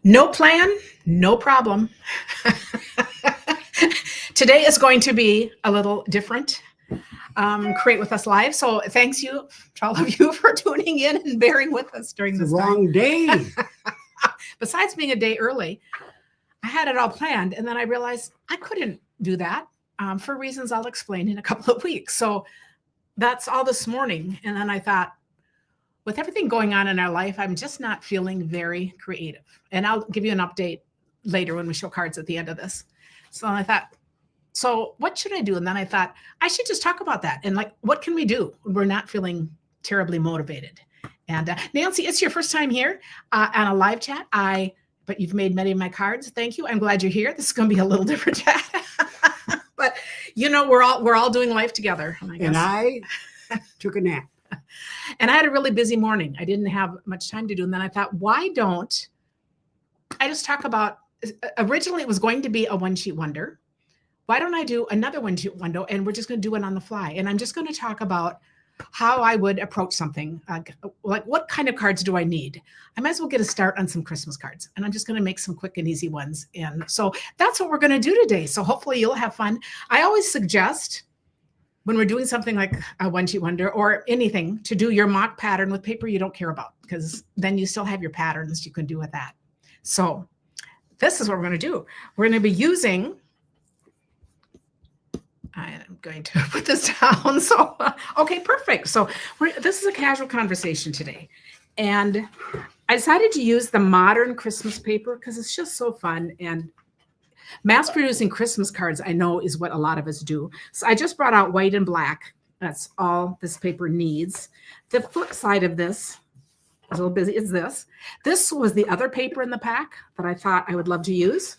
No plan, no problem. Today is going to be a little different. Create with Us Live. So thanks you to all of you for tuning in and bearing with us during It's the this time. wrong day. Besides being a day early, I had it all planned, and then I realized I couldn't do that for reasons I'll explain in a couple of weeks. So that's all this morning. And then I thought, with everything going on in our life, I'm just not feeling very creative. And I'll give you an update later when we show cards at the end of this. So I thought, so what should I do? And then I thought, I should just talk about that. And like, what can we do when we're not feeling terribly motivated? And Nancy, it's your first time here on a live chat. But you've made many of my cards. Thank you. I'm glad you're here. This is going to be a little different chat. But you know, we're all doing life together. And I took a nap. And I had a really busy morning. I didn't have much time to do. And then I thought, why don't I just talk about, originally it was going to be a one-sheet wonder. Why don't I do another one-sheet wonder, and we're just going to do it on the fly. And I'm just going to talk about how I would approach something. Like what kind of cards do I need? I might as well get a start on some Christmas cards. And I'm just going to make some quick and easy ones. And so that's what we're going to do today. So hopefully you'll have fun. I always suggest when we're doing something like a one-sheet wonder or anything, to do your mock pattern with paper you don't care about, because then you still have your patterns you can do with that. So this is what we're going to do. We're going to be using, I'm going to put this down. So, okay, perfect. So this is a casual conversation today. And I decided to use the modern Christmas paper because it's just so fun. And mass producing Christmas cards, I know, is what a lot of us do. So I just brought out white and black. That's all this paper needs. The flip side of this, I was a little busy, is this. This was the other paper in the pack that I thought I would love to use.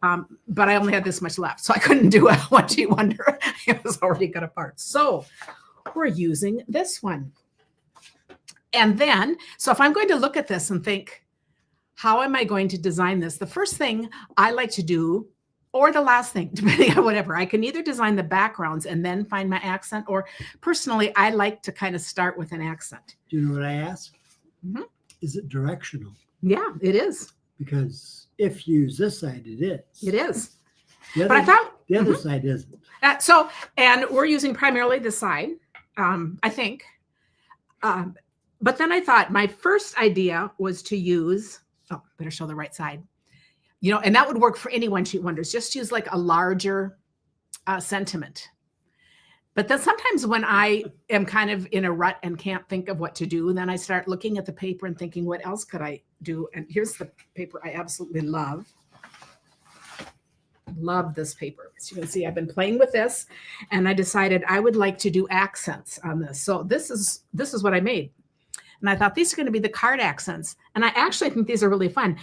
But I only had this much left, so I couldn't do a one-sheet wonder. It was already cut apart. So we're using this one. And then, so if I'm going to look at this and think, how am I going to design this? The first thing I like to do, or the last thing, depending on whatever, I can either design the backgrounds and then find my accent, or personally, I like to kind of start with an accent. Do you know what I asked? Mm-hmm. Is it directional? Yeah, it is. Because if you use this side, it is. It is. The other, But I thought the other side isn't. And we're using primarily this side, I think. But then I thought my first idea was to use, better show the right side. You know, and that would work for any one-sheet wonders. Just use like a larger sentiment. But then sometimes when I am kind of in a rut and can't think of what to do, then I start looking at the paper and thinking, what else could I do? And here's the paper I absolutely love. Love this paper. As you can see, I've been playing with this, and I decided I would like to do accents on this. So this is what I made. And I thought these are going to be the card accents. And I actually think these are really fun.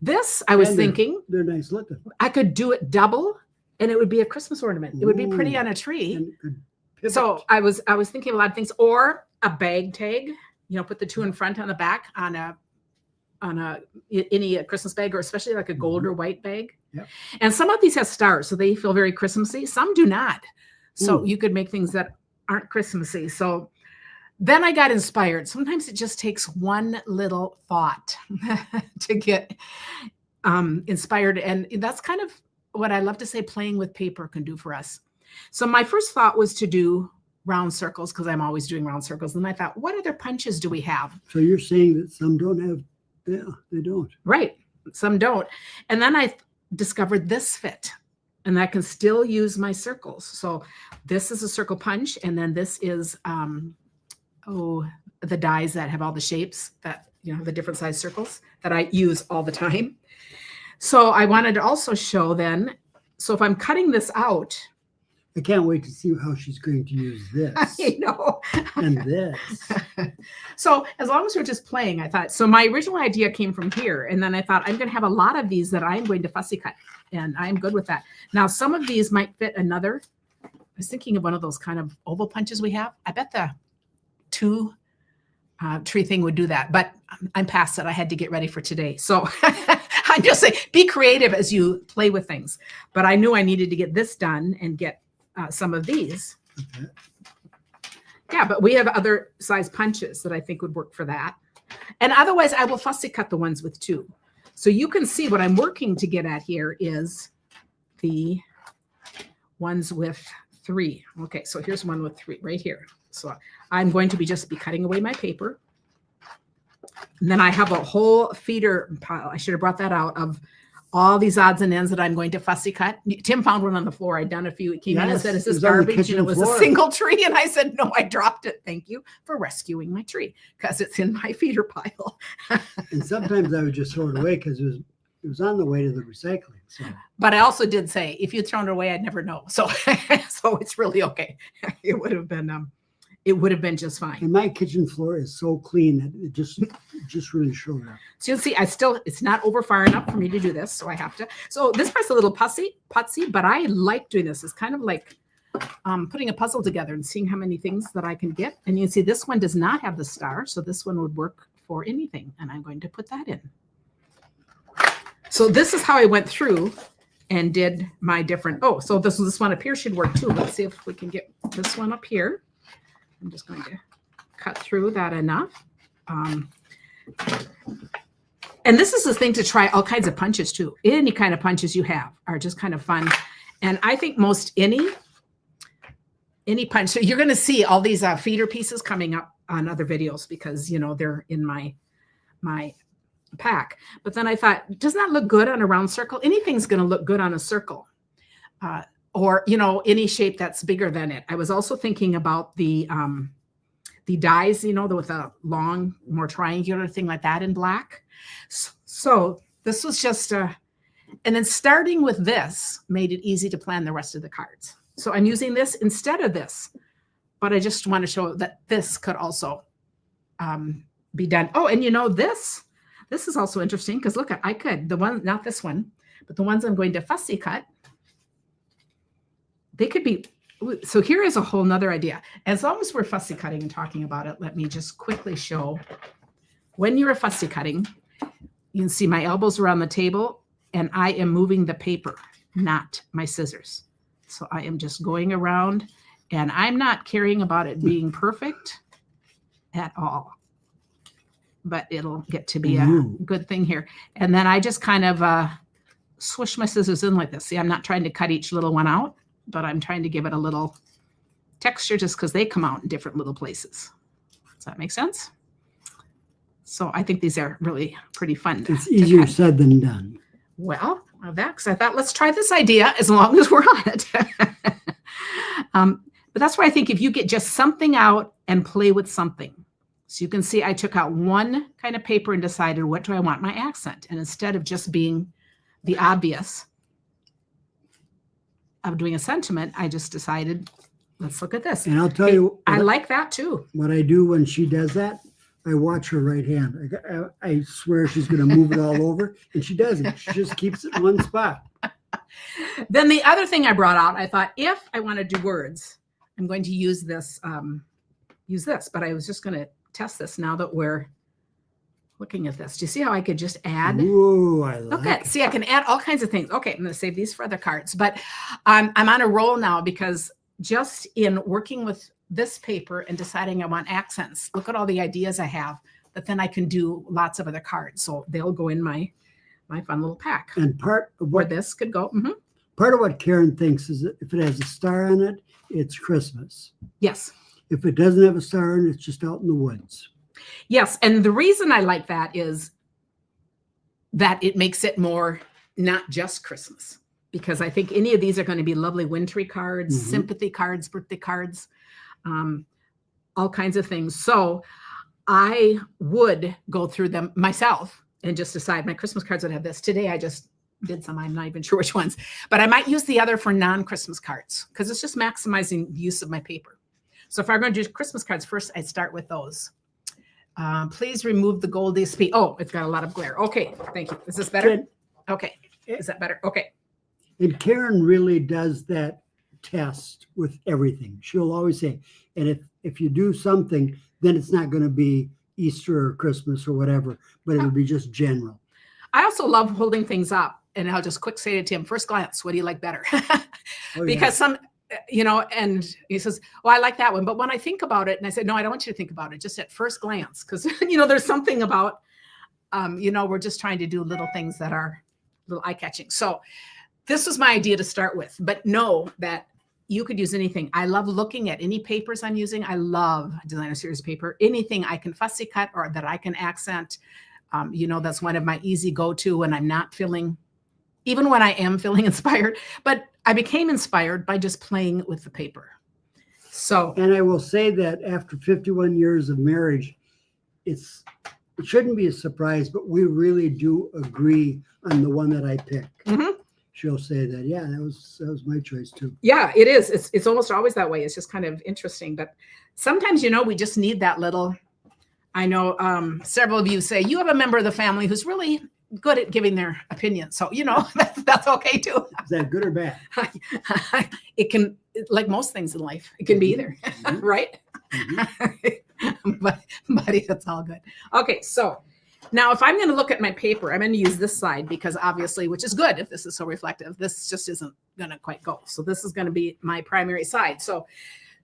This, I was thinking, they're nice looking. I could do it double, and it would be a Christmas ornament. It would be pretty on a tree. So I was thinking of a lot of things, or a bag tag. You know, put the two in front on the back on any Christmas bag, or especially like a gold or white bag. Yep. And some of these have stars, so they feel very Christmassy. Some do not. So you could make things that aren't Christmassy. So then I got inspired. Sometimes it just takes one little thought to get inspired. And that's kind of what I love to say playing with paper can do for us. So my first thought was to do round circles, because I'm always doing round circles. And I thought, what other punches do we have? So you're saying that some don't have, they don't. Right. Some don't. And then I discovered this fit, and I can still use my circles. So this is a circle punch. And then this is, the dies that have all the shapes that, you know, the different size circles that I use all the time. So I wanted to also show then, so if I'm cutting this out, I can't wait to see how she's going to use this. you know, and this. So as long as we're just playing, I thought, so my original idea came from here. And then I thought, I'm going to have a lot of these that I'm going to fussy cut, and I'm good with that. Now, some of these might fit another. I was thinking of one of those kind of oval punches we have. I bet the two tree thing would do that, but I'm past it. I had to get ready for today. So I'm just saying, be creative as you play with things. But I knew I needed to get this done and get some of these. Okay. Yeah, but we have other size punches that I think would work for that. And otherwise, I will fussy cut the ones with two. So you can see what I'm working to get at here is the ones with 3. Okay, so here's one with 3 right here. So I'm going to just be cutting away my paper. And then I have a whole feeder pile. I should have brought that out of all these odds and ends that I'm going to fussy cut. Tim found one on the floor. I'd done a few. He came in and said, "Is this garbage?" And it was a single tree. And I said, "No, I dropped it. Thank you for rescuing my tree because it's in my feeder pile." And sometimes I would just throw it away because it was on the way to the recycling. So. But I also did say, if you'd thrown it away, I'd never know. So, so it's really okay. It would have been just fine. And my kitchen floor is so clean that it just really showed up. So you'll see, it's not over far enough for me to do this. So I have to, so this part's a little putsy, but I like doing this. It's kind of like putting a puzzle together and seeing how many things that I can get. And you can see this one does not have the star. So this one would work for anything. And I'm going to put that in. So this is how I went through and did my different, so this one up here should work too. Let's see if we can get this one up here. I'm just going to cut through that enough. And this is the thing to try all kinds of punches too. Any kind of punches you have are just kind of fun. And I think most any punch, so you're going to see all these feeder pieces coming up on other videos because, they're in my pack. But then I thought, doesn't that look good on a round circle? Anything's going to look good on a circle. Or, any shape that's bigger than it. I was also thinking about the dies, with a long, more triangular thing like that in black. So this was just and then starting with this made it easy to plan the rest of the cards. So I'm using this instead of this, but I just want to show that this could also be done. Oh, and this is also interesting because look, not this one, but the ones I'm going to fussy cut, they could be, so here is a whole nother idea. As long as we're fussy cutting and talking about it, let me just quickly show. When you're fussy cutting, you can see my elbows are on the table and I am moving the paper, not my scissors. So I am just going around and I'm not caring about it being perfect at all. But it'll get to be a good thing here. And then I just kind of swish my scissors in like this. See, I'm not trying to cut each little one out, but I'm trying to give it a little texture just because they come out in different little places. Does that make sense? So I think these are really pretty fun. It's easier said than done. Well, because I thought, let's try this idea as long as we're on it. But that's why I think if you get just something out and play with something. So you can see I took out one kind of paper and decided, what do I want my accent? And instead of just being the obvious of doing a sentiment, I just decided, let's look at this. And I'll tell you, I like that too. What I do when she does that, I watch her right hand. I swear she's going to move it all over, and she doesn't. She just keeps it in one spot. Then the other thing I brought out, I thought, if I want to do words, I'm going to use this. But I was just going to test this now that we're looking at this. Do you see how I could just add? Ooh, I like Okay, it. see, I can add all kinds of things. Okay, I'm going to save these for other cards. But I'm on a roll now because just in working with this paper and deciding I want accents, look at all the ideas I have that then I can do lots of other cards. So they'll go in my fun little pack. And part of Where what this could go. part of what Karen thinks is that if it has a star on it, it's Christmas. Yes. If it doesn't have a star on it, it's just out in the woods. Yes. And the reason I like that is that it makes it more not just Christmas, because I think any of these are going to be lovely wintry cards, sympathy cards, birthday cards, all kinds of things. So I would go through them myself and just decide my Christmas cards would have this. Today, I just did some, I'm not even sure which ones, but I might use the other for non-Christmas cards because it's just maximizing the use of my paper. So if I'm going to do Christmas cards first, I'd start with those. Please remove the gold DSP. Oh, it's got a lot of glare. Okay, thank you. Is this better? Good. Okay. Is that better? Okay. And Karen really does that test with everything. She'll always say, and if you do something, then it's not going to be Easter or Christmas or whatever, but it'll be just general. I also love holding things up, and I'll just quick say to Tim, first glance, what do you like better? Because and he says, well, I like that one. But when I think about it, and I said, no, I don't want you to think about it, just at first glance, because, there's something about We're just trying to do little things that are a little eye-catching. So this was my idea to start with, but know that you could use anything. I love looking at any papers I'm using. I love designer series paper. Anything I can fussy cut or that I can accent. That's one of my easy go-to when I'm not feeling, even when I am feeling inspired. But I became inspired by just playing with the paper. So, and I will say that after 51 years of marriage, it shouldn't be a surprise, but we really do agree on the one that I pick. mm-hmm. She'll say that, yeah, that was my choice too. Yeah, it is. It's almost always that way. It's just kind of interesting. But sometimes, we just need that little, I know several of you say you have a member of the family who's really good at giving their opinion. So, that's okay too. Is that good or bad? It can, like most things in life, it can be either, Mm-hmm. right? Mm-hmm. but it's all good. Okay, so now if I'm going to look at my paper, I'm going to use this side because obviously, which is good if this is so reflective, this just isn't going to quite go. So this is going to be my primary side. So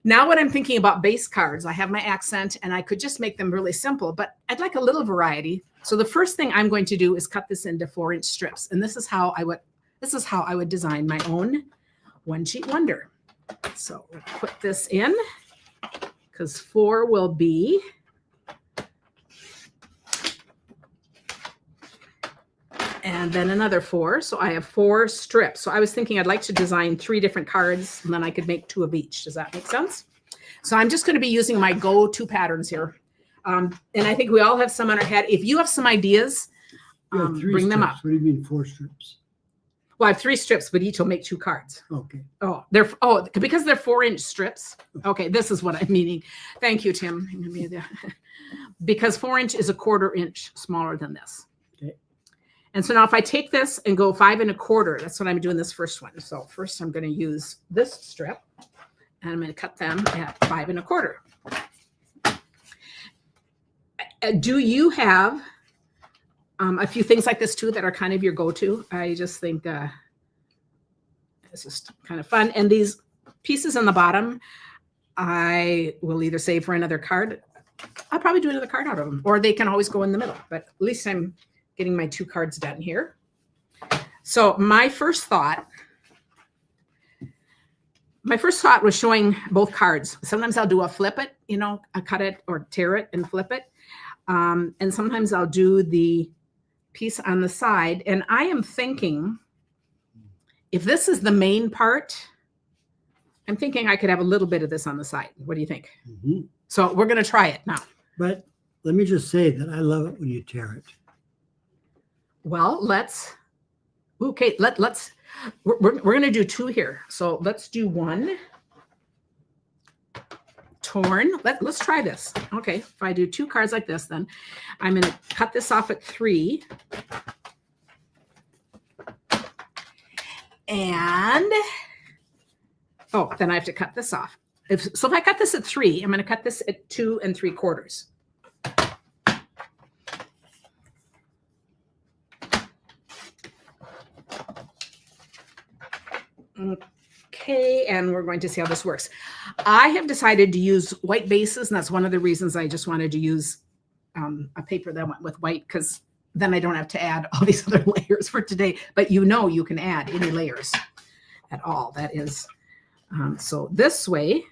now when I'm thinking about base cards, I have my accent and I could just make them really simple, but I'd like a little variety. So the first thing I'm going to do is cut this into 4-inch strips. And this is how I would design my own one sheet wonder. So we'll put this in because 4 will be and then another 4. So I have 4 strips. So I was thinking I'd like to design 3 different cards and then I could make 2 of each. Does that make sense? So I'm just going to be using my go-to patterns here. And I think we all have some on our head. If you have some ideas, You have 3 bring them strips. up. What do you mean 4 strips? Well, I have 3 strips, but each will make 2 cards. Okay. Because they're 4-inch strips. Okay, this is what I'm meaning. Thank you, Tim. Because 4-inch is a 1/4 inch smaller than this. Okay. And so now if I take this and go 5 1/4, that's what I'm doing this first one. So first I'm going to use this strip and I'm going to cut them at 5 1/4. Do you have a few things like this too that are kind of your go-to? I just think it's just kind of fun. And these pieces on the bottom, I will either save for another card. I'll probably do another card out of them, or they can always go in the middle. But at least I'm getting my 2 cards done here. So my first thought was showing both cards. Sometimes I'll do a flip it, I cut it or tear it and flip it. And sometimes I'll do the piece on the side. And I am thinking, if this is the main part, I'm thinking I could have a little bit of this on the side. What do you think? Mm-hmm. So we're going to try it now. But let me just say that I love it when you tear it. We're going to do 2 here. So let's do 1 torn. Let's try this. Okay, if I do 2 cards like this, then I'm going to cut this off at 3. And then I have to cut this off. If I cut this at 3, I'm going to cut this at 2 3/4. Okay, and we're going to see how this works. I have decided to use white bases, and that's one of the reasons I just wanted to use a paper that went with white, because then I don't have to add all these other layers for today. But you can add any layers at all. That is, so this way,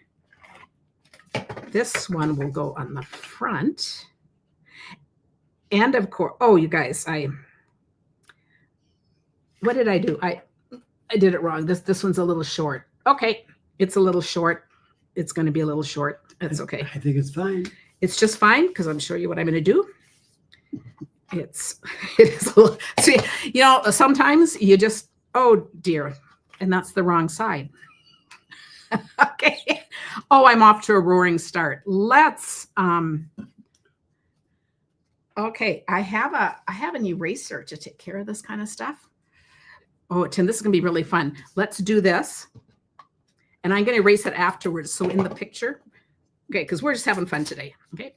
this one will go on the front. And of course, you guys, what did I do? I did it wrong. This one's a little short. Okay, it's a little short. It's going to be a little short. That's okay. I think it's fine. It's just fine because I'm showing you what I'm going to do. It is a little, see, sometimes you just, oh dear, and that's the wrong side. Okay. Oh, I'm off to a roaring start. Let's, okay, I have an eraser to take care of this kind of stuff. Oh, Tim, this is going to be really fun. Let's do this. And I'm going to erase it afterwards. So in the picture, okay, because we're just having fun today. Okay.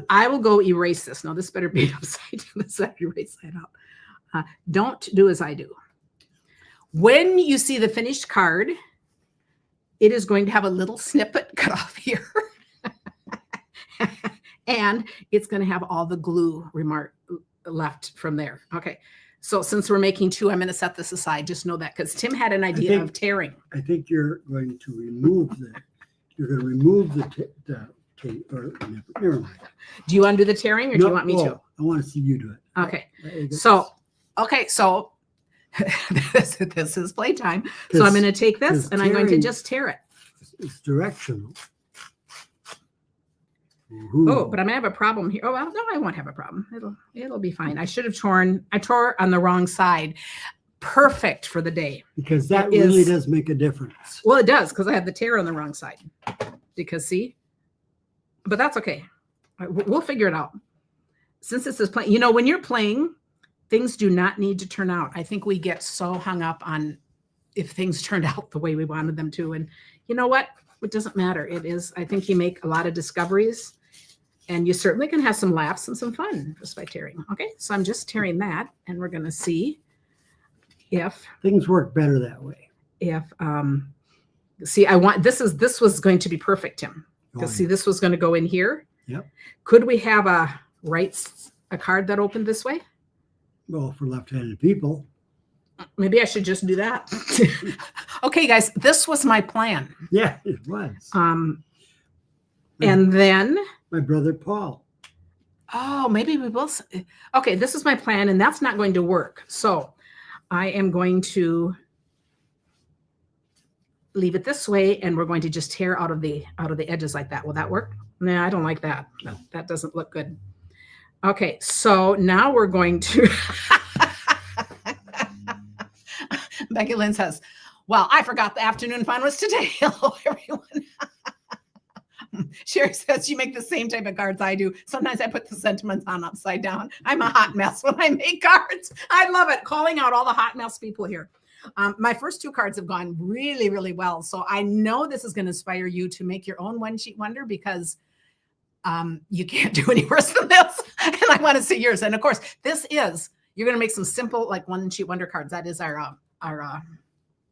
I will go erase this. Now, this better be upside down. This side, erase that out. Don't do as I do. When you see the finished card, it is going to have a little snippet cut off here. And it's going to have all the glue left from there. Okay. So since we're making 2, I'm going to set this aside. Just know that because Tim had an idea think- of tearing. I think you're going to remove the tape, or never mind. Do you want to do the tearing or do you want me to? I want to see you do it. Okay. So this is playtime. So I'm going to take this 'cause and I'm going to tearing- just tear it. It's directional. Ooh. Oh, but I may have a problem here. Oh, well, no, I won't have a problem. It'll be fine. I tore on the wrong side. Perfect for the day. Because that it really is- does make a difference. Well, it does because I have the tear on the wrong side. Because see, but that's okay. We'll figure it out. Since this is playing, when you're playing, things do not need to turn out. I think we get so hung up on if things turned out the way we wanted them to. And you know what? It doesn't matter. It is, I think you make a lot of discoveries and you certainly can have some laughs and some fun just by tearing. Okay. So I'm just tearing that and we're going to see if Things work better that way. see, this was going to be perfect, Tim. Because see, this was going to go in here. Yep. Could we have a card that opened this way? Well, for left-handed people. Maybe I should just do that. Okay, guys, this was my plan. Yeah, it was. And then, My brother Paul. oh, maybe we will. Okay, this is my plan, and that's not going to work. So I am going to leave it this way, and we're going to just tear out of the edges like that. Will that work? No, I don't like that. No, that doesn't look good. Okay, so now we're going to. Becky Lynn says, well, I forgot the afternoon fun was today. Hello, everyone. Sherry says you make the same type of cards I do. Sometimes I put the sentiments on upside down. I'm a hot mess when I make cards. I love it. Calling out all the hot mess people here. My first 2 cards have gone really, really well. So I know this is going to inspire you to make your own one sheet wonder because you can't do any worse than this. And I want to see yours. And of course, you're going to make some simple like one sheet wonder cards. That is our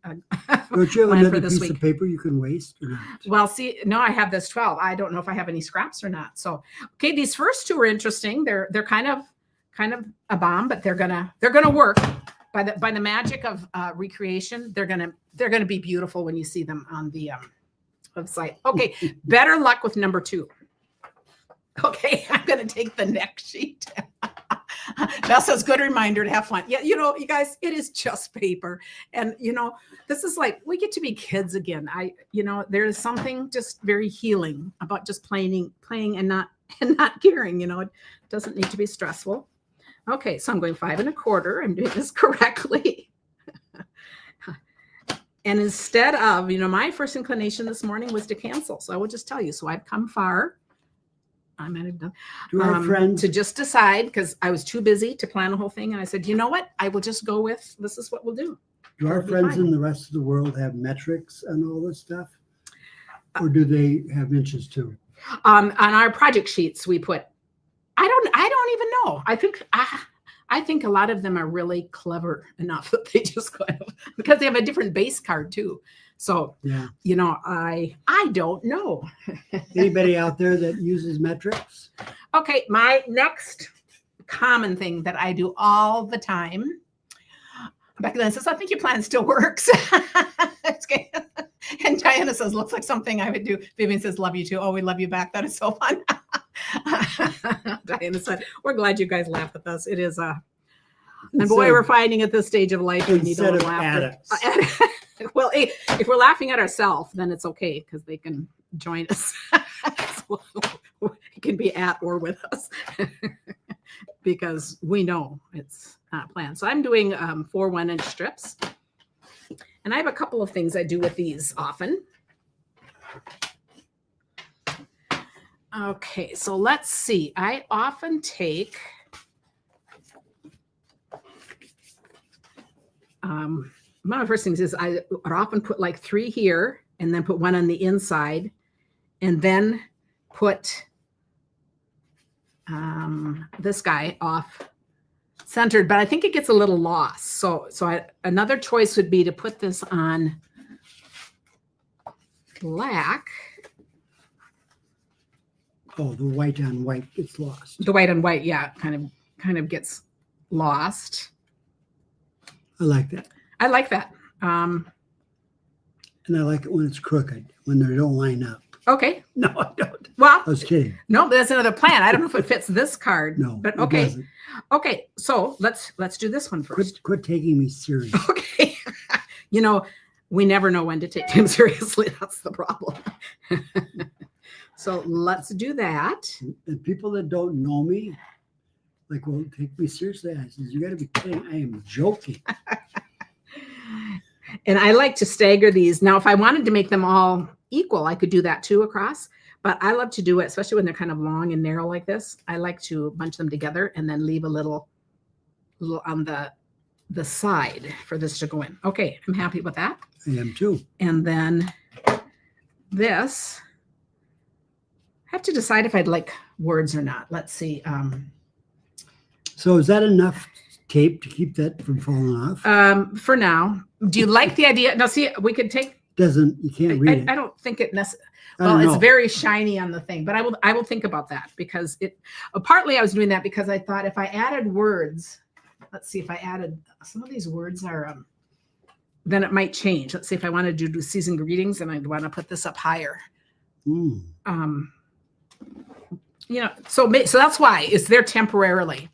Don't you have plan for another this piece week. of paper you can waste or not? Well, see, no, I have this 12. I don't know if I have any scraps or not. So, okay, these first 2 are interesting. They're kind of a bomb, but they're gonna work by the magic of recreation. They're gonna be beautiful when you see them on the website. Okay, better luck with number 2. Okay, I'm gonna take the next sheet. That's a good reminder to have fun. Yeah, you guys, it is just paper. And, this is like, we get to be kids again. There is something just very healing about just playing and not caring, it doesn't need to be stressful. Okay, so I'm going 5 1/4. I'm doing this correctly. And instead of, my first inclination this morning was to cancel. So I will just tell you, so I've come far. I might have done To our friends, to just decide because I was too busy to plan the whole thing. And I said, you know what? I will just go with this is what we'll do. do our it'll be friends fine. in the rest of the world have metrics and all this stuff? Or do they have inches too? On our project sheets, we put, I don't even know. I think a lot of them are really clever enough that they just kind of, because they have a different base card too. So, Yeah. I don't know. Anybody out there that uses metrics? Okay, my next common thing that I do all the time. Becky Lynn says, I think your plan still works. Okay. And Diana says, looks like something I would do. Vivian says, love you too. Oh, we love you back. That is so fun. Diana said, we're glad you guys laugh at us. It is and boy, we're finding at this stage of life we need a Instead little of laughter. addicts. Well, if we're laughing at ourselves, then it's okay because they can join us. So, it can be at or with us because we know it's not planned. So I'm doing 4 1-inch strips. And I have a couple of things I do with these often. Okay, so let's see. I often take one of the first things is I would often put like 3 here and then put 1 on the inside and then put this guy off centered, but I think it gets a little lost. So another choice would be to put this on black. Oh, the white on white gets lost. The white on white, yeah, kind kind of gets lost. I like that. I like that. And I like it when it's crooked, when they don't line up. Okay. No, I don't. Well, I was kidding. no, but that's another plan. I don't know if it fits this card. No, but it okay. doesn't. Okay. So let's do this one first. Quit taking me serious. Okay. You know, we never know when to take him seriously. That's the problem. So let's do that. And people that don't know me, like, well, take me seriously. I says, you got to be kidding. I am joking. And I like to stagger these. Now, if I wanted to make them all equal, I could do that too across. But I love to do it, especially when they're kind of long and narrow like this. I like to bunch them together and then leave a little on the side for this to go in. Okay, I'm happy with that. I am too. And then this, I have to decide if I'd like words or not. Let's see. So is that enough tape to keep that from falling off? For now, do you like the idea? Now, see, we could take. You can't read it. I don't think it necessarily. I don't Well, it's know. very shiny on the thing, but I will think about that because partly I was doing that because I thought if I added words, let's see if I added some of these words are, then it might change. Let's see if I wanted to do season greetings and I'd want to put this up higher. Mm. You know, so that's why it's there temporarily.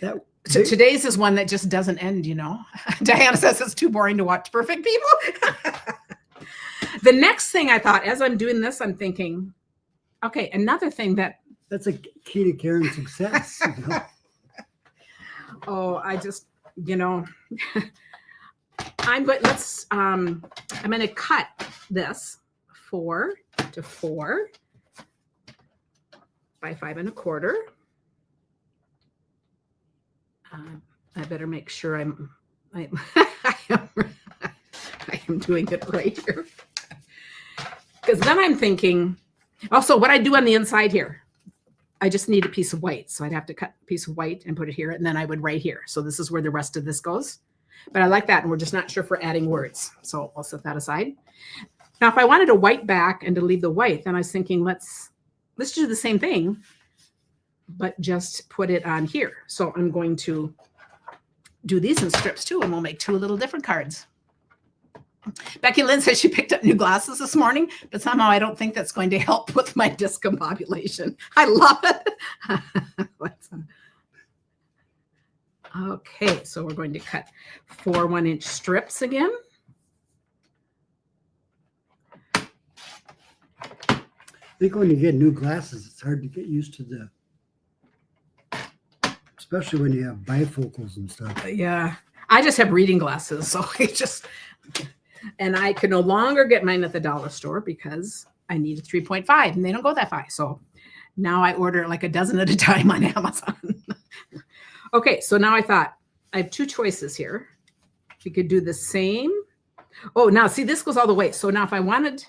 That, So today's is one that just doesn't end, you know. Diana says it's too boring to watch Perfect People. The next thing I thought, as I'm doing this, I'm thinking, okay, another thing that's a key to Karen's success. You know? oh, I just, you know, I'm going to cut this 4 to 4 by 5 1/4. I better make sure I am doing it right here. Because then I'm thinking, also what I do on the inside here, I just need a piece of white. So I'd have to cut a piece of white and put it here, and then I would right here. So this is where the rest of this goes. But I like that, and we're just not sure for adding words. So I'll set that aside. Now, if I wanted a white back and to leave the white, then I was thinking, let's do the same thing, but just put it on here. So I'm going to do these in strips too, and we'll make 2 little different cards. Becky Lynn says she picked up new glasses this morning, but somehow I don't think that's going to help with my discombobulation. I love it. Okay, so we're going to cut 4 1-inch strips again. I think when you get new glasses, it's hard to get used to especially when you have bifocals and stuff. Yeah, I just have reading glasses, so it just, and I could no longer get mine at the dollar store because I need a 3.5 and they don't go that far. So now I order like a dozen at a time on Amazon. Okay, so now I thought I have 2 choices here. We could do the same. Oh, now see, this goes all the way. So now if I wanted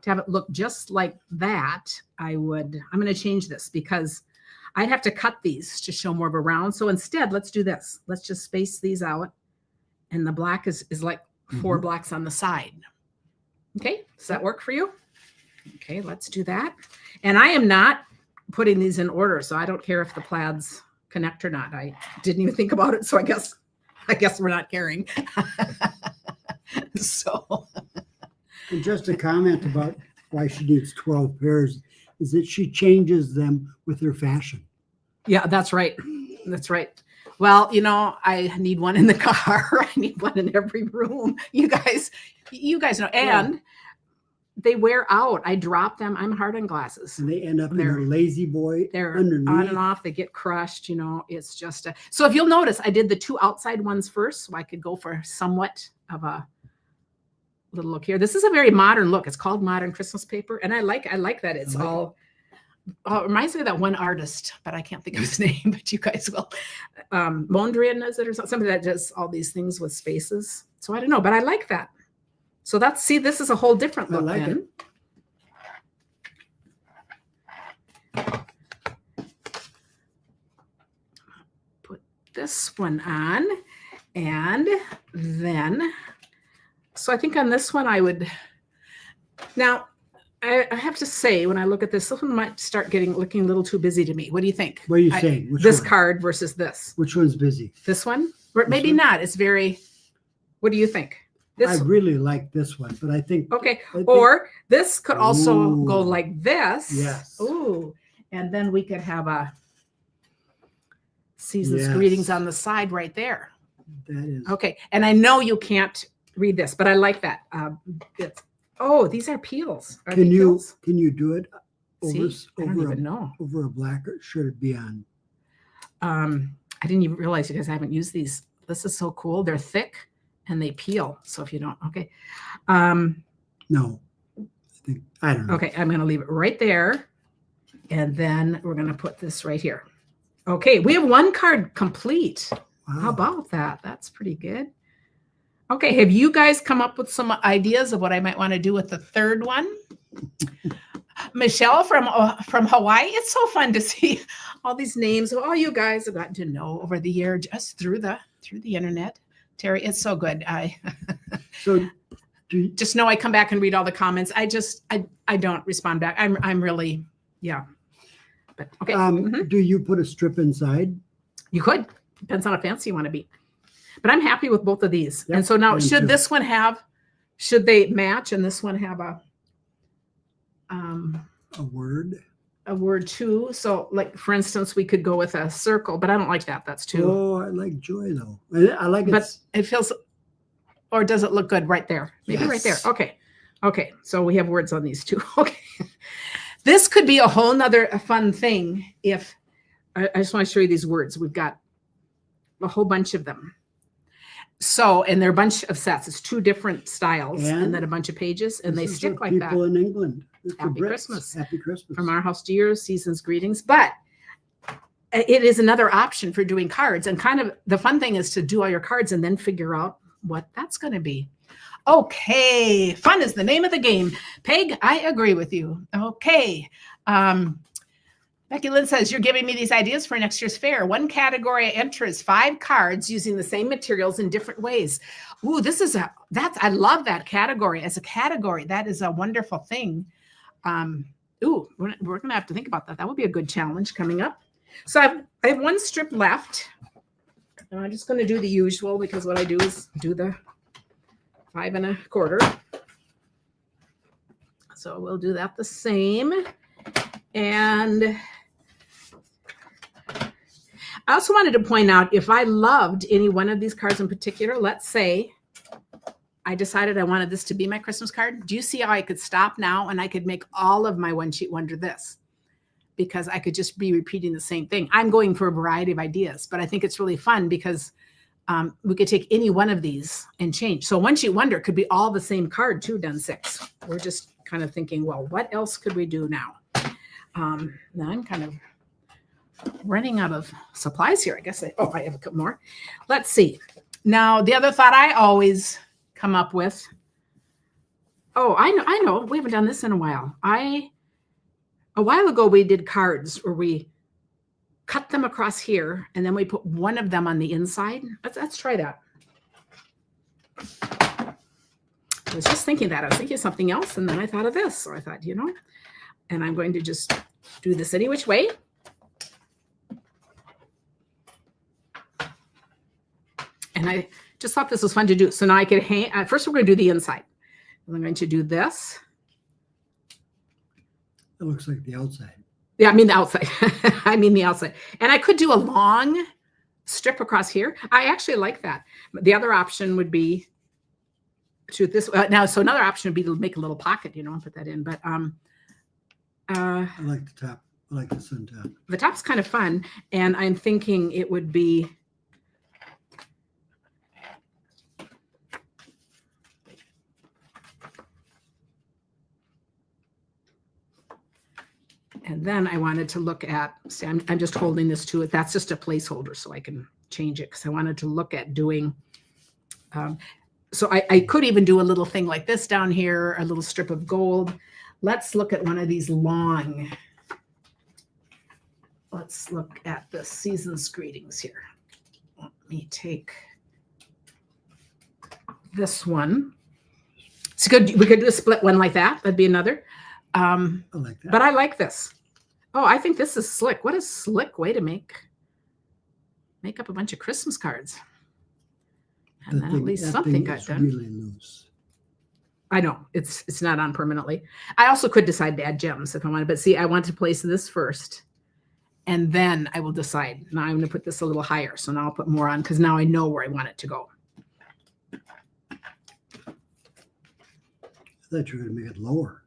to have it look just like that, I'm going to change this because I'd have to cut these to show more of a round. So instead, let's do this. Let's just space these out. And the black is like 4 blocks on the side. Okay, does that work for you? Okay, let's do that. And I am not putting these in order, so I don't care if the plaids connect or not. I didn't even think about it, so I guess we're not caring. So, and just a comment about why she needs 12 pairs is that she changes them with her fashion. Yeah, that's right. That's right. Well, you know, I need one in the car. I need one in every room. You guys know. And they wear out. I drop them. I'm hard on glasses. And they end up in a lazy boy. They're underneath. on and off. They get crushed. You know, it's just so if you'll notice, I did the 2 outside ones first, so I could go for somewhat of a little look here. This is a very modern look. It's called Modern Christmas Paper, and I like that. It's all. It reminds me of that one artist, but I can't think of his name, but you guys will. Mondrian is it or something that does all these things with spaces. So I don't know, but I like that. So this is a whole different look. I like it. Put this one on, and then, so I think on this one I would, now I have to say, when I look at this one might start looking a little too busy to me. What do you think? What are you saying? Which This one? card versus this. Which one's busy? This one? Or maybe one? not. It's very, what do you think? I really like this one, but I think Okay. I think- Or this could also go Ooh. like this. Yes. Ooh. And then we could have a season's Yes. greetings on the side right there. that is Okay. And I know you can't read this, but I like that. Oh, these are peels. Are they can you peels? do it over See, I don't even know. over a black, or should it be on? I didn't even realize because I haven't used these. This is so cool. They're thick and they peel. So if you don't, okay. No. I don't know. Okay, I'm going to leave it right there. And then we're going to put this right here. Okay, we have one card complete. Wow. How about that? That's pretty good. Okay, have you guys come up with some ideas of what I might want to do with the third one? Michelle from Hawaii. It's so fun to see all these names. All you guys have gotten to know over the year just through the internet. Terry, it's so good. So Just know I come back and read all the comments. I don't respond back. I'm really, yeah. But okay. do you put a strip inside? You could. Depends on how fancy you want to be. But I'm happy with both of these. Yep, And so now me should too. this one should they match and this one have A word? a word too? So like for instance, we could go with a circle, but I don't like that. That's too. Oh, I like joy though. I like it. But it feels, or does it look good right there? Maybe right there. Yes. Okay. Okay. So we have words on these two. Okay. This could be a whole nother fun thing if, I just want to show you these words. We've got a whole bunch of them. So, and they're a bunch of sets. It's two different styles and And then a bunch of pages and they This is stick what like that. people in England. It's for Happy Brits. Christmas. Happy Christmas. From our house to yours, season's greetings. But it is another option for doing cards. And kind of the fun thing is to do all your cards and then figure out what that's going to be. Okay. Fun is the name of the game. Peg, I agree with you. Okay. Becky Lynn says, you're giving me these ideas for next year's fair. One category I enter is 5 cards using the same materials in different ways. Ooh, I love that category. As a category, that is a wonderful thing. We're going to have to think about that. That would be a good challenge coming up. So I have one strip left. And I'm just going to do the usual because what I do is do the 5 1/4. So we'll do that the same. And I also wanted to point out if I loved any one of these cards in particular, let's say I decided I wanted this to be my Christmas card. Do you see how I could stop now and I could make all of my one sheet wonder this? Because I could just be repeating the same thing. I'm going for a variety of ideas, but I think it's really fun because we could take any one of these and change. So one sheet wonder could be all the same card too, done 6. We're just kind of thinking, well, what else could we do now? Now I'm kind of running out of supplies here. I guess I have a couple more. Let's see. Now, the other thought I always come up with. Oh, I know. We haven't done this in a while. A while ago, we did cards where we cut them across here and then we put one of them on the inside. Let's try that. I was just thinking that. I was thinking of something else and then I thought of this. So I thought, and I'm going to just do this any which way. And I just thought this was fun to do. So now I could hang, first we're going to do the inside. And I'm going to do this. It looks like the outside. Yeah, I mean the outside. I mean the outside. And I could do a long strip across here. I actually like that. The other option would be to this. Now, so another option would be to make a little pocket, and put that in. But I like the top. I like this on top. the top's kind of fun. And I'm thinking it would be. And then I wanted to look at, see, I'm just holding this to it. That's just a placeholder so I can change it because I wanted to look at doing, so I could even do a little thing like this down here, a little strip of gold. Let's look at one of these long, let's look at the season's greetings here. Let me take this one. It's good. We could do a split one like that. That'd be another. I like that. But I like this. Oh, I think this is slick. What a slick way to make up a bunch of Christmas cards. And then at least that something thing got is done. really loose. I know it's not on permanently. I also could decide to add gems if I wanted, but see, I want to place this first, and then I will decide. Now I'm going to put this a little higher, so now I'll put more on because now I know where I want it to go. I thought you were going to make it lower.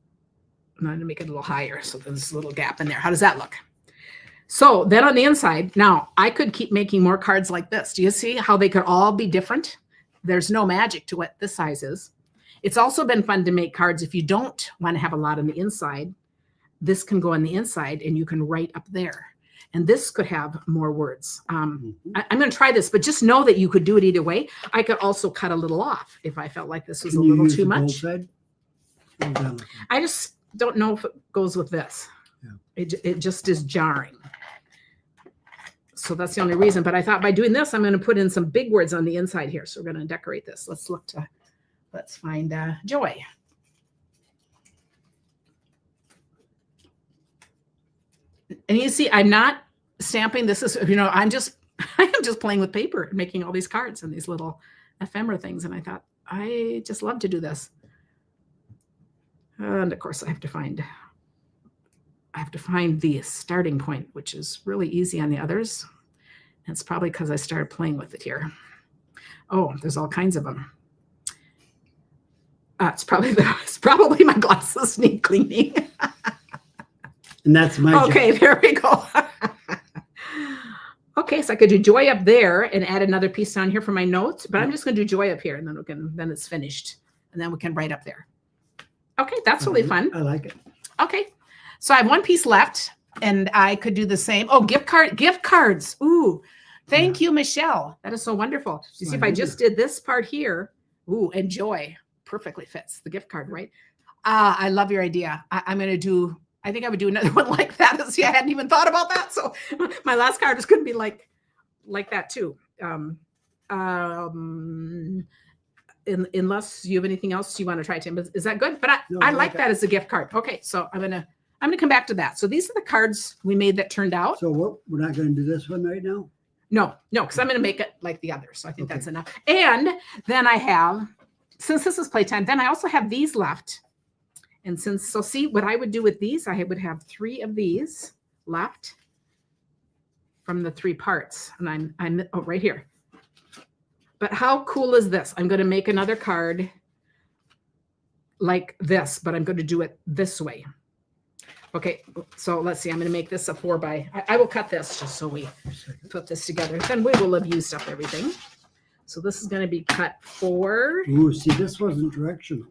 I'm going to make it a little higher, so there's a little gap in there. How does that look? So then on the inside, now I could keep making more cards like this. Do you see how they could all be different? There's no magic to what this size is. It's also been fun to make cards if you don't want to have a lot on the inside. This can go on the inside and you can write up there. And this could have more words. I'm going to try this, but just know that you could do it either way. I could also cut a little off if I felt like this was a little too much. I just don't know if it goes with this. Yeah. It just is jarring. So that's the only reason. But I thought by doing this, I'm going to put in some big words on the inside here. So we're going to decorate this. Let's find Joy. And you see, I'm not stamping. This is, I'm just playing with paper and making all these cards and these little ephemera things. And I thought, I just love to do this. And of course I have to find the starting point, which is really easy on the others. And it's probably because I started playing with it here. Oh, there's all kinds of them. It's probably my glasses need cleaning. And that's my job. Okay, there we go. Okay, so I could do Joy up there and add another piece down here for my notes, but I'm just going to do Joy up here, and then it's finished, and then we can write up there. Okay, that's really fun. I like it. Okay, so I have one piece left, and I could do the same. Oh, gift cards. Ooh, thank you, Michelle. That is so wonderful. You see, if I just did this part here, ooh, and Joy perfectly fits the gift card, right? I love your idea. I think I would do another one like that. See, I hadn't even thought about that. So my last card is going to be like that too. Unless you have anything else you want to try, Tim. Is that good? But I like that as a gift card. Okay, so I'm gonna come back to that. So these are the cards we made that turned out. So we're not going to do this one right now? No, because I'm going to make it like the others. So I think that's enough. And then I have, since this is playtime, then I also have these left. And see what I would do with these, I would have 3 of these left from the 3 parts. And I'm right here. But how cool is this? I'm going to make another card like this, but I'm going to do it this way. Okay, so let's see. I'm going to make this a 4 by. I will cut this just so we put this together. Then we will have used up everything. So this is going to be cut 4. Ooh, see, this wasn't directional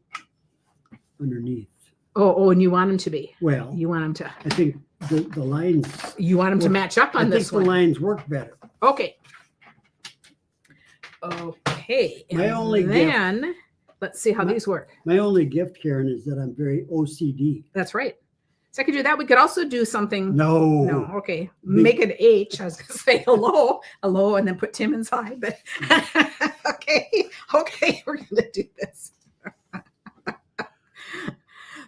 underneath. Oh, and you want them to be. Well, you want them to. I think the lines. You want them to match up on this one. I think the lines work better. Okay. Okay. And then let's see how these work. My only gift, Karen, is that I'm very OCD. That's right. So I could do that. We could also do something. No. Okay. Make an H. I was going to say hello, and then put Tim inside. But okay. We're going to do this.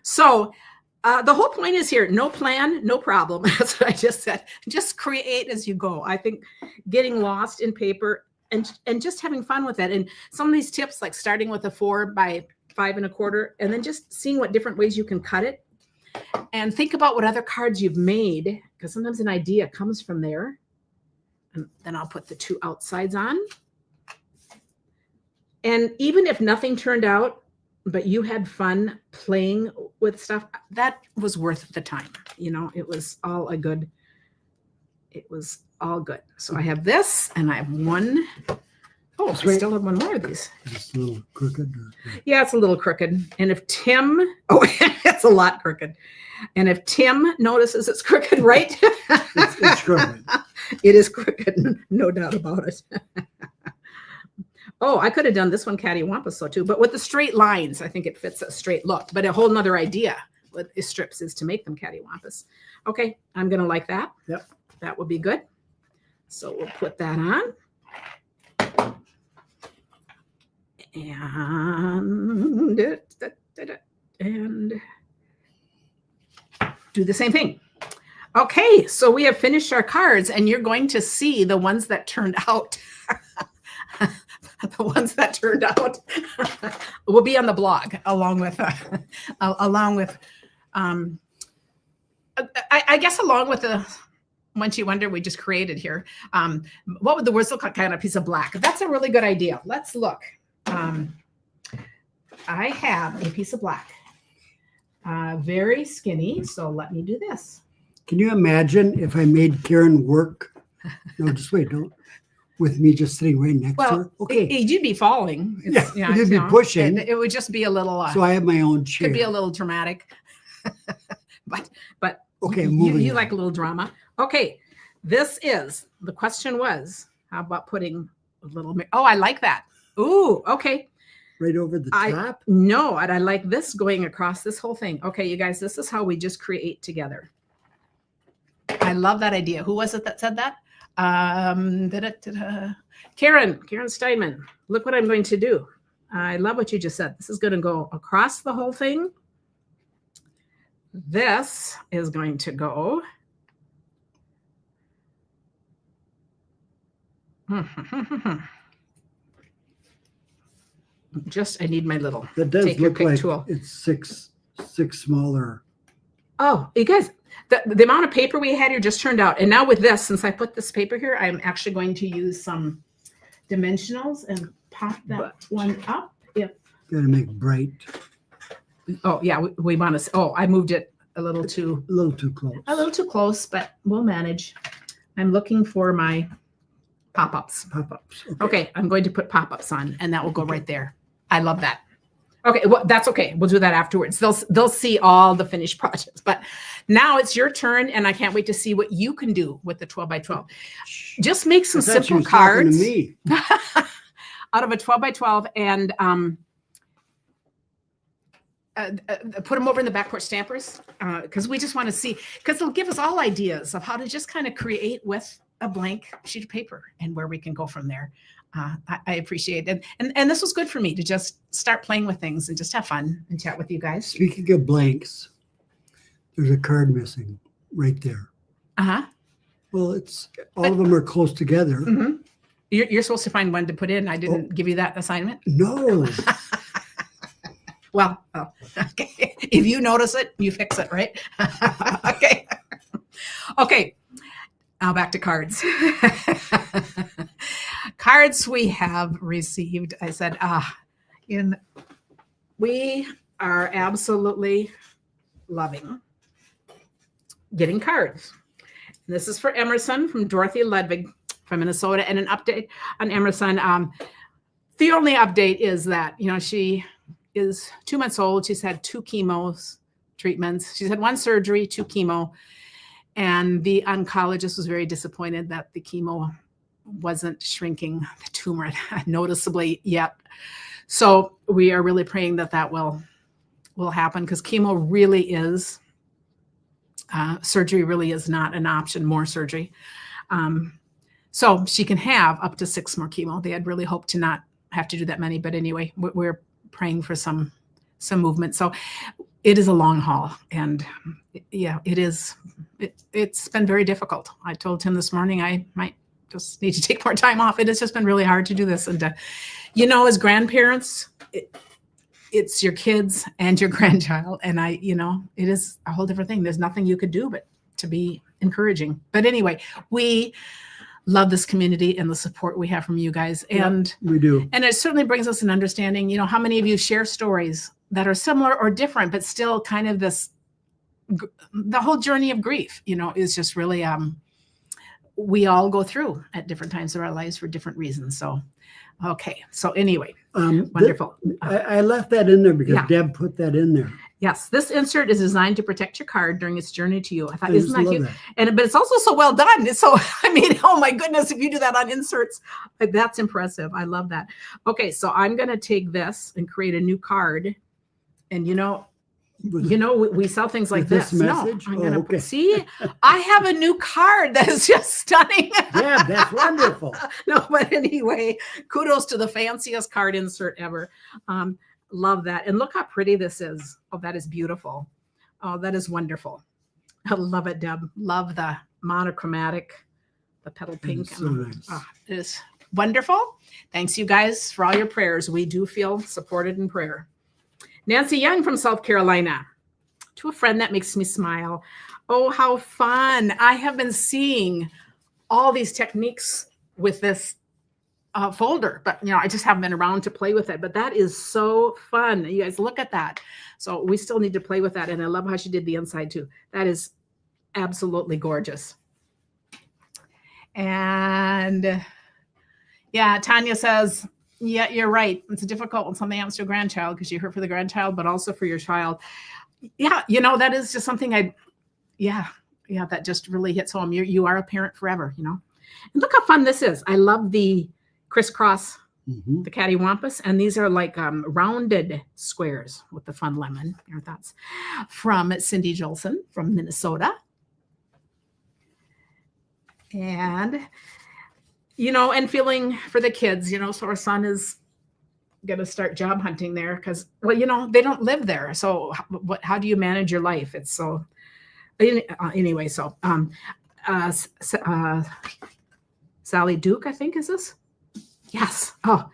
So the whole point is here, no plan, no problem. That's what I just said. Just create as you go. I think getting lost in paper and just having fun with it. And some of these tips, like starting with a 4 by 5 1/4, and then just seeing what different ways you can cut it. And think about what other cards you've made, because sometimes an idea comes from there. And then I'll put the 2 outsides on. And even if nothing turned out, but you had fun playing with stuff, that was worth the time. It was all good. So I have this, and I have one. Oh, I still have one more of these. It's a little crooked. Yeah, it's a little crooked. And if Tim, it's a lot crooked. And if Tim notices it's crooked, right? It's crooked. It is crooked, no doubt about it. Oh, I could have done this one cattywampus so too, but with the straight lines, I think it fits a straight look. But a whole nother idea with strips is to make them cattywampus. Okay, I'm gonna like that. Yep. That will be good. So we'll put that on. And do the same thing. Okay, so we have finished our cards, and you're going to see the ones that turned out. The ones that turned out will be on the blog along with I guess along with the Once You Wonder we just created here. What would the words look like on a piece of black? That's a really good idea. Let's look. I have a piece of black, very skinny. So let me do this. Can you imagine if I made Karen work? No, just wait, don't. With me just sitting right next to her. Okay. You'd be falling. Yeah, you'd be pushing. It would just be a little. So I have my own chair. Could be a little dramatic, but okay. You like a little drama. Okay, this is the question was how about putting a little? Oh, I like that. Ooh, okay. Right over the top. No, and I like this going across this whole thing. Okay, you guys, this is how we just create together. I love that idea. Who was it that said that? Karen Steinman. Look what I'm going to do. I love what you just said. This is going to go across the whole thing. This is going to go. Just, I need my little. That does take your look pick like tool. It's six smaller. Oh, you guys, the amount of paper we had here just turned out. And now with this, since I put this paper here, I'm actually going to use some dimensionals and pop that one up. If Got to make bright. Oh, yeah, we want to. Oh, I moved it a little too close. A little too close, but we'll manage. I'm looking for my pop-ups. Pop-ups. Okay, I'm going to put pop-ups on, and that will go right there. I love that. Okay, well, that's okay. We'll do that afterwards. They'll see all the finished projects. But now it's your turn, and I can't wait to see what you can do with the 12 by 12. Just make some simple cards to me. out of a 12 by 12 and put them over in the back porch stampers because we just want to see, because it'll give us all ideas of how to just kind of create with a blank sheet of paper and where we can go from there. I appreciate it. And this was good for me to just start playing with things and just have fun and chat with you guys. Speaking of blanks, there's a card missing right there. Uh-huh. Well, all of them are close together. Mm-hmm. You're supposed to find one to put in. I didn't give you that assignment. No. Well, okay. If you notice it, you fix it, right? Okay. Okay. Now back to cards. Cards we have received. I said, we are absolutely loving getting cards. This is for Emerson from Dorothy Ludwig from Minnesota, and an update on Emerson. The only update is that, she is 2 months old. She's had 2 chemo treatments. She's had 1 surgery, 2 chemo. And the oncologist was very disappointed that the chemo wasn't shrinking the tumor noticeably yet. So we are really praying that will happen, because chemo really is, surgery really is not an option, more surgery. So she can have up to 6 more chemo. They had really hoped to not have to do that many, but anyway, we're praying for some movement. So it is a long haul, and yeah, it is. It's been very difficult. I told Tim this morning I might just need to take more time off. It has just been really hard to do this, and as grandparents, it's your kids and your grandchild, and it is a whole different thing. There's nothing you could do but to be encouraging. But anyway, we love this community and the support we have from you guys. And we do. And it certainly brings us an understanding, how many of you share stories that are similar or different, but still kind of the whole journey of grief, is just really, we all go through at different times of our lives for different reasons. So, okay. So anyway, wonderful. I left that in there because Yeah. Deb put that in there. Yes, this insert is designed to protect your card during its journey to you. I thought, I isn't just that love cute? that. But it's also so well done. It's so, oh my goodness, if you do that on inserts, that's impressive. I love that. Okay, so I'm going to take this and create a new card. And we sell things like With this this. message? No, I'm Oh, going to okay. see, I have a new card that is just stunning. Yeah, that's wonderful. No, but anyway, kudos to the fanciest card insert ever. Love that. And look how pretty this is. Oh, that is beautiful. Oh, that is wonderful. I love it, Deb. Love the monochromatic, the petal pink. so nice. It is wonderful. Thanks, you guys, for all your prayers. We do feel supported in prayer. Nancy Young from South Carolina. To a friend that makes me smile. Oh, how fun. I have been seeing all these techniques with this folder, but I just haven't been around to play with it. But that is so fun. You guys look at that. So we still need to play with that. And I love how she did the inside too. That is absolutely gorgeous. And yeah, Tanya says, yeah, you're right. It's difficult when something happens to a grandchild because you hurt for the grandchild, but also for your child. Yeah, that is just something that just really hits home. You are a parent forever, And look how fun this is. I love the crisscross, the cattywampus, and these are like rounded squares with the fun lemon. Your thoughts? From Cindy Jolson from Minnesota. And, and feeling for the kids, so our son is going to start job hunting there because, they don't live there. So how do you manage your life? It's so, anyway, so Sally Duke, I think, is this? Yes. Oh,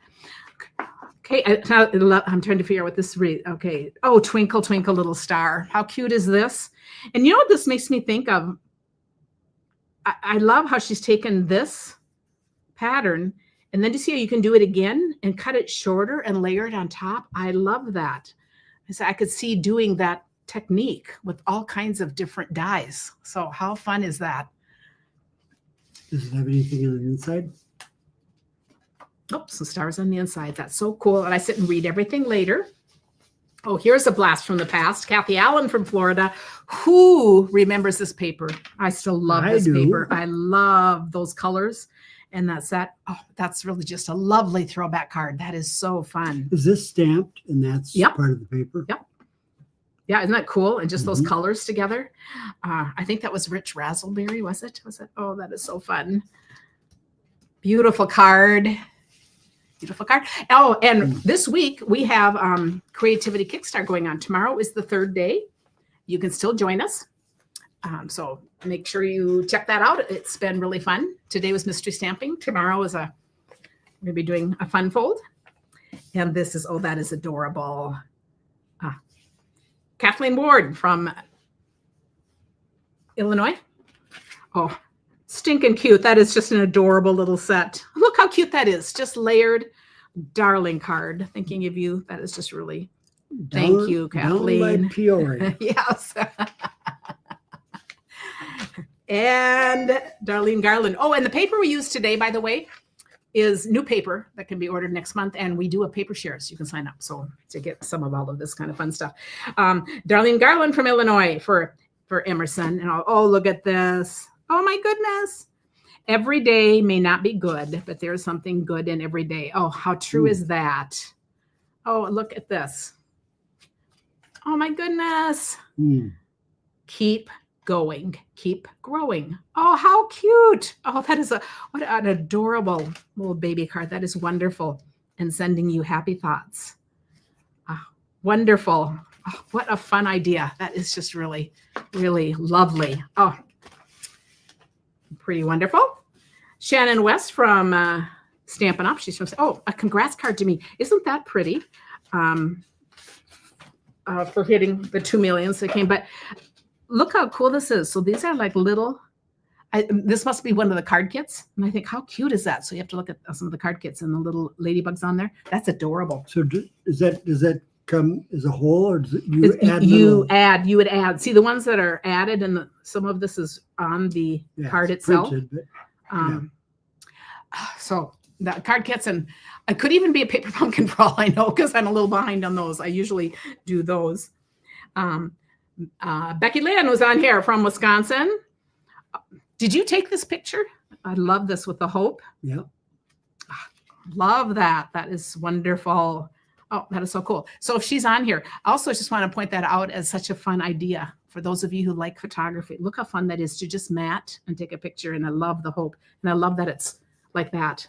okay. I'm trying to figure out what this read. Okay. Oh, Twinkle, Twinkle, Little Star. How cute is this? And you know what this makes me think of? I love how she's taken this pattern and then to see how you can do it again and cut it shorter and layer it on top. I love that. So I could see doing that technique with all kinds of different dyes. So how fun is that? Does it have anything on the inside? Oh, some stars on the inside. That's so cool. And I sit and read everything later. Oh, here's a blast from the past. Kathy Allen from Florida. Who remembers this paper? I still love this paper. I love those colors. And that's really just a lovely throwback card. That is so fun. Is this stamped and that's part of the paper? Yep. Yeah, isn't that cool? And just those colors together. I think that was Rich Razzleberry, was it? Oh, that is so fun. Beautiful card. Beautiful card. Oh, and this week we have Creativity Kickstart going on. Tomorrow is the third day. You can still join us. So make sure you check that out. It's been really fun. Today was mystery stamping. Tomorrow is we're going to be doing a fun fold. And this is, that is adorable. Kathleen Ward from Illinois. Oh, stinking cute. That is just an adorable little set. Look how cute that is. Just layered. Darling card. Thinking of you. That is just really, thank you, Kathleen. Down by Peoria. Yes. And Darlene Garland. Oh, and the paper we use today, by the way, is new paper that can be ordered next month. And we do a paper share, so you can sign up to get some of all of this kind of fun stuff. Darlene Garland from Illinois for Emerson. And look at this. Oh, my goodness. Every day may not be good, but there's something good in every day. Oh, how true is that? Oh, look at this. Oh, my goodness. Keep going, keep growing. Oh, how cute. Oh, that is what an adorable little baby card. That is wonderful. And sending you happy thoughts. Wonderful. Oh, what a fun idea. That is just really, really lovely. Oh, pretty wonderful. Shannon West from Stampin' Up. She's from, a congrats card to me. Isn't that pretty? For hitting the 2 million that came, but look how cool this is. So these are like little, this must be one of the card kits. And I think, how cute is that? So you have to look at some of the card kits and the little ladybugs on there. That's adorable. So does that come as a whole, or does you would add. See, the ones that are added, and some of this is on the card itself. Printed, but, so the card kits, and it could even be a paper pumpkin for all I know, because I'm a little behind on those. I usually do those. Becky Lynn was on here from Wisconsin. Did you take this picture? I love this with the hope. Yeah. Love that. That is wonderful. Oh, that is so cool. So if she's on here, I also just want to point that out as such a fun idea for those of you who like photography. Look how fun that is to just mat and take a picture. And I love the hope. And I love that it's like that.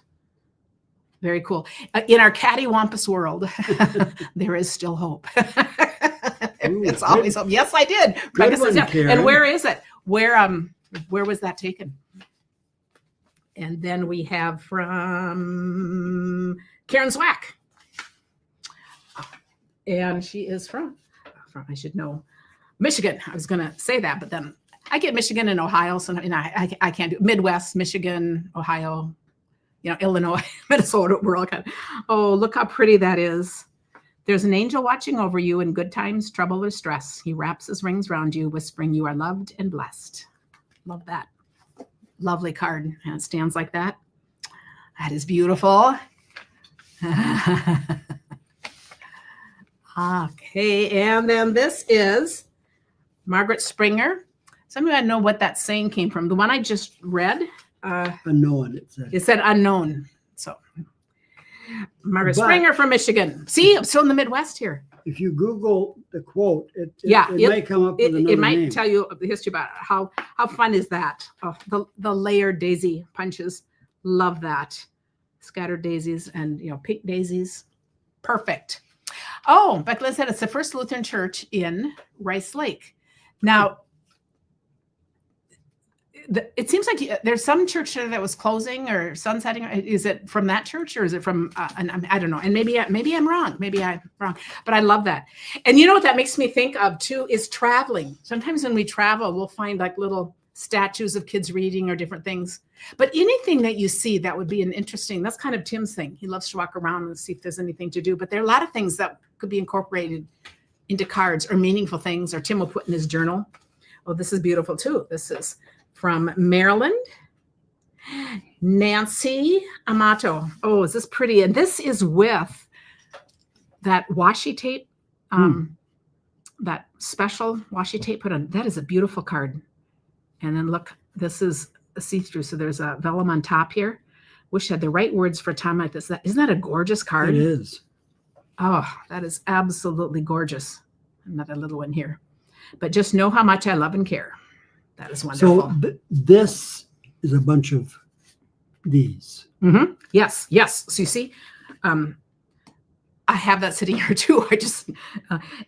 Very cool. In our cattywampus world, there is still hope. It's always hope. Yes, I did. Good one, Karen. And where is it? Where was that taken? And then we have from Karen Zwack. And she is from, I should know, Michigan. I was going to say that, but then I get Michigan and Ohio. So I can't do Midwest, Michigan, Ohio, Illinois, Minnesota. We're all kind of, oh, look how pretty that is. There's an angel watching over you in good times, trouble, or stress. He wraps his rings around you, whispering you are loved and blessed. Love that. Lovely card. And it stands like that. That is beautiful. Okay, and then this is Margaret Springer. Some of you know what that saying came from. The one I just read. Unknown, it said. It said unknown. So Margaret Springer from Michigan. See, I'm still in the Midwest here. If you Google the quote, it may come up with another It might name. tell you the history about it. How fun is that? Oh, the layered daisy punches. Love that. Scattered daisies and pink daisies. Perfect. Oh, Becklin said it's the first Lutheran church in Rice Lake. Now, it seems like there's some church there that was closing or sunsetting. Is it from that church or is it from? I don't know. And maybe I'm wrong. But I love that. And you know what that makes me think of too is traveling. Sometimes when we travel, we'll find like little statues of kids reading or different things. But anything that you see that would be an interesting. That's kind of Tim's thing. He loves to walk around and see if there's anything to do. But there are a lot of things that could be incorporated into cards or meaningful things. Or Tim will put in his journal. Oh, this is beautiful too. This is from Maryland, Nancy Amato. Oh, is this pretty? And this is with that washi tape, that special washi tape put on. That is a beautiful card. And then look, this is a see-through. So there's a vellum on top here. Wish I had the right words for a time like this. Isn't that a gorgeous card? It is. Oh, that is absolutely gorgeous. Another little one here. But just know how much I love and care. That is wonderful. So this is a bunch of these. Mm-hmm. Yes. So you see, I have that sitting here too. I just,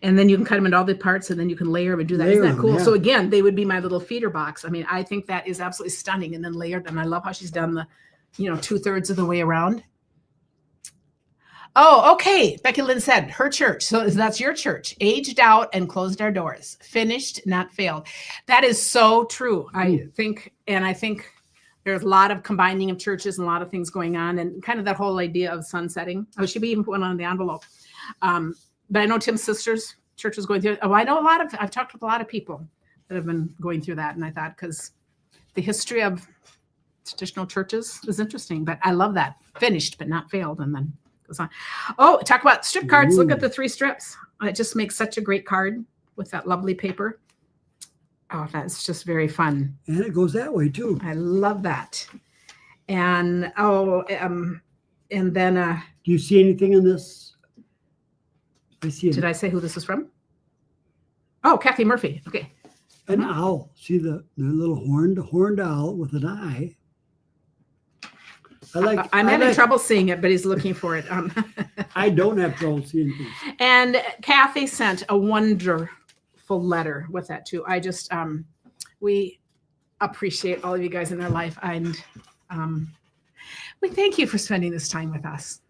and then you can cut them into all the parts and then you can layer them and do that. Isn't that cool? Yeah. So again, they would be my little feeder box. I mean, I think that is absolutely stunning. And then layered. And I love how she's done the, 2/3 of the way around. Oh, okay. Becky Lynn said her church. So that's your church. Aged out and closed our doors. Finished, not failed. That is so true. I think there's a lot of combining of churches and a lot of things going on and kind of that whole idea of sunsetting. Oh, she even put one on the envelope. But I know Tim's sister's church was going through. Oh, I know I've talked with a lot of people that have been going through that. And I thought, because the history of traditional churches is interesting, but I love that. Finished, but not failed. And then goes on. Oh, talk about strip cards. Ooh. Look at the 3 strips. It just makes such a great card with that lovely paper. Oh, that's just very fun. And it goes that way too. I love that. And and then do you see anything in this? I see it. Did I say who this is from? Oh, Kathy Murphy. Okay. An owl. See the little horned owl with an eye. I'm having trouble seeing it, but he's looking for it. I don't have trouble seeing things. And Kathy sent a wonderful letter with that too. I just, we appreciate all of you guys in their life. And we thank you for spending this time with us.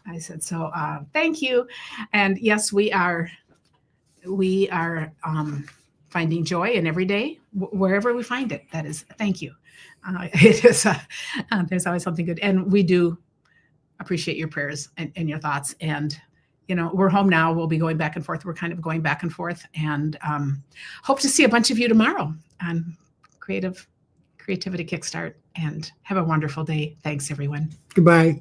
I said, so thank you. And yes, we are finding joy in every day, wherever we find it. That is, thank you. It is, there's always something good. And we do appreciate your prayers and your thoughts. And, we're home now. We'll be going back and forth. We're kind of going back and forth and hope to see a bunch of you tomorrow on Creativity Kickstart, and have a wonderful day. Thanks, everyone. Goodbye.